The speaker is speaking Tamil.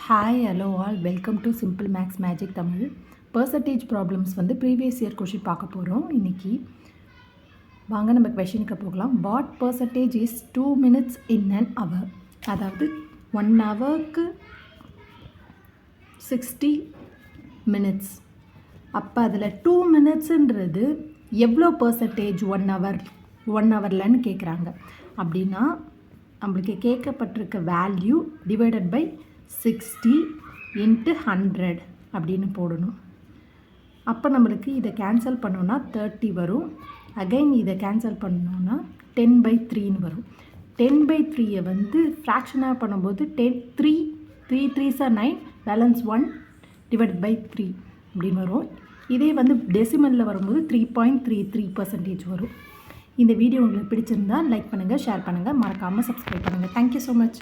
Hi hello all welcome to simple maths magic Tamil. Percentage problems வந்து ப்ரீவியஸ் இயர் கொஷின் பார்க்க போகிறோம் இன்றைக்கி. வாங்க நம்ம கொஷினுக்கு போகலாம். What percentage is 2 minutes in an hour? அதாவது 1 ஹவருக்கு 60 minutes. அப்போ அதில் 2 minutesன்றது எவ்வளோ பர்சன்டேஜ் 1 ஹவர்லன்னு கேட்குறாங்க. அப்படின்னா நம்மளுக்கு கேட்கப்பட்டிருக்க வேல்யூ டிவைடட் பை 60 into 100 அப்படின்னு போடணும். அப்போ நம்மளுக்கு இதை கேன்சல் பண்ணோன்னா 30 வரும். அகைன் இதை கேன்சல் பண்ணோன்னா 10/3ன்னு வரும். 10/3 வந்து ஃப்ராக்ஷனாக பண்ணும்போது 3 3s are 9, balance 1 divide by 3 அப்படின்னு வரும். இதே வந்து டெசிமலில் வரும்போது 3.33% வரும். இந்த வீடியோ உங்களுக்கு பிடிச்சிருந்தால் லைக் பண்ணுங்கள், ஷேர் பண்ணுங்கள், மறக்காமல் சப்ஸ்கிரைப் பண்ணுங்கள். Thank you so much.